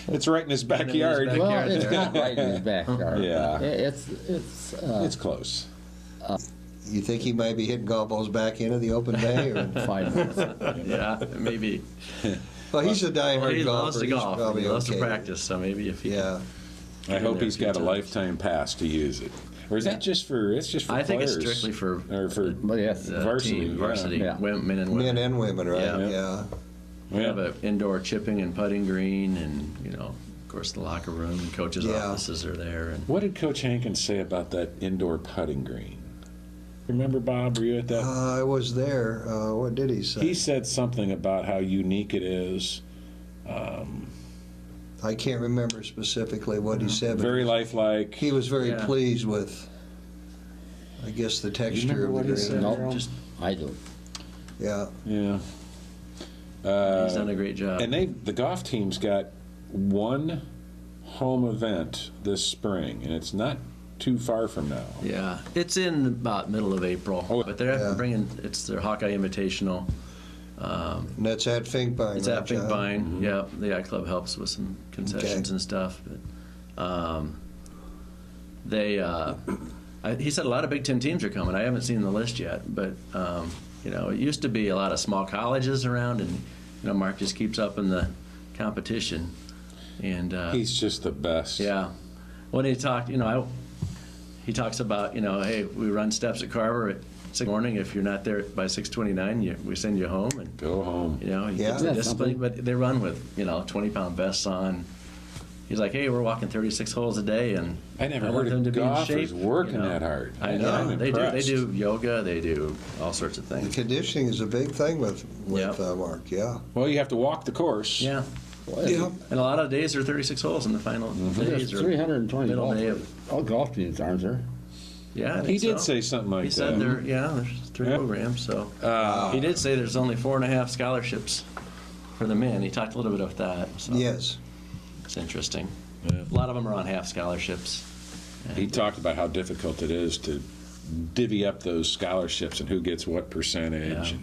It's right in his backyard. Well, it's not right in his backyard. Yeah. It's close. You think he might be hitting golf balls back into the open bay? Or? 5 minutes. Yeah, maybe. Well, he's a diehard He golfer. loves to He's golf. probably He loves to okay. practice. So maybe if he Yeah. I hope there he's a few got a times. lifetime pass to use it. Or is that just for? It's just for I think it's players? strictly for or for But yes, varsity. team, varsity, Yeah. men and women. Men and women, right? Yeah. Yeah. We Yeah. have an indoor chipping and putting green, and of course, the locker room and coaches' Yeah. offices are there. And What did Coach Hankins say about that indoor putting green? Remember, Bob? Were you at that? I was there. What did he say? He said something about how unique it is. I can't remember specifically what he said, but Very lifelike. he was very Yeah. pleased with, I guess, the texture remember of what the he green. said? no, just I do. Yeah. Yeah. he's done a great job. And the golf team's got one home event this spring, and it's not too far from now. Yeah, it's in about middle of April, Oh, but they're yeah. bringing it's their Hawkeye Invitational. And that's at Finkbine. It's right, at John? Finkbine. Yeah, the yacht club helps with some concessions Okay. and stuff. But he said a lot of Big Ten teams are coming. I haven't seen the list yet, but it used to be a lot of small colleges around, and Mark just keeps up in the competition. And He's just the best. yeah, when he talked, he talks about hey, we run steps at Carver at 6 in the morning. If you're not there by 6:29, we send you home, and Go home. you Yeah. get the That's discipline. something. But they run with 20-pound vests on. He's like, hey, we're walking 36 holes a day, and I never want heard them of to be in golfers shape. working that hard. I know I'm they do. They impressed. do yoga. They do all sorts of The things. conditioning is a big thing with Yep. Mark. Yeah. Well, you have to walk the course. Yeah, Yeah. and a lot of days are 36 holes in the final There's days. Or 320 middle day golfers. All golf teams, aren't there? Yeah, I think He did so. say something like He that. said there's 3 Yeah. programs. So he did say there's only 4.5 scholarships for the men. He talked a little bit about that. So Yes. it's interesting. Yeah. A lot of them are on half scholarships. He talked about how difficult it is to divvy up those scholarships and who gets what percentage. Yeah.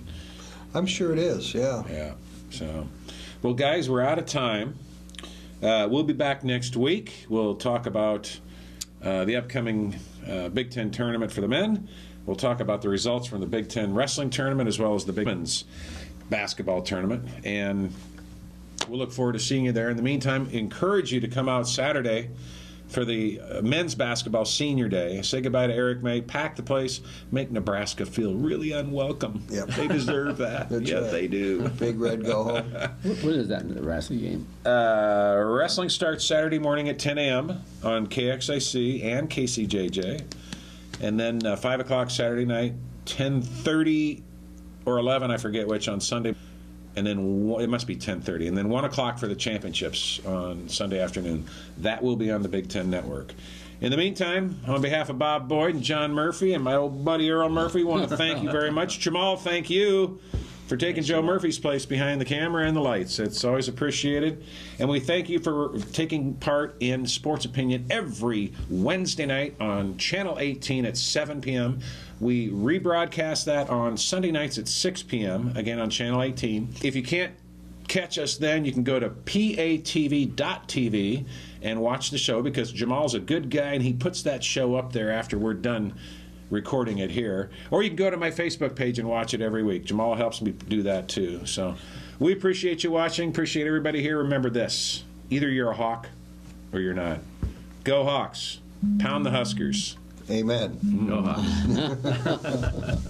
I'm sure it is. Yeah. Yeah. So, well, guys, we're out of time. We'll be back next week. We'll talk about the upcoming Big Ten tournament for the men. We'll talk about the results from the Big Ten wrestling tournament as well as the Big Men's basketball tournament. And we'll look forward to seeing you there. In the meantime, encourage you to come out Saturday for the men's basketball senior day. Say goodbye to Eric May. Pack the place. Make Nebraska feel really unwelcome. Yep. They deserve that. That's Yeah, right. they do. Big Red go home. What is that in the wrestling game? Wrestling starts Saturday morning at 10 a.m. on KXIC and KCJJ. And then 5 o'clock Saturday night, 10:30 or 11, I forget which, on Sunday. And then it must be 10:30. And then 1 o'clock for the championships on Sunday afternoon. That will be on the Big Ten Network. In the meantime, on behalf of Bob Boyd and John Murphy and my old buddy Earl Murphy, want to thank you very much. Jamal, thank you for taking Joe Murphy's place behind the camera and the lights. It's always appreciated. And we thank you for taking part in Sports Opinion every Wednesday night on Channel 18 at 7 p.m. We rebroadcast that on Sunday nights at 6 p.m., again on Channel 18. If you can't catch us then, you can go to patv.tv and watch the show, because Jamal's a good guy and he puts that show up there after we're done recording it here. Or you can go to my Facebook page and watch it every week. Jamal helps me do that too. So we appreciate you watching. Appreciate everybody here. Remember this: either you're a Hawk or you're not. Go Hawks. Pound the Huskers. Amen. Go Hawks.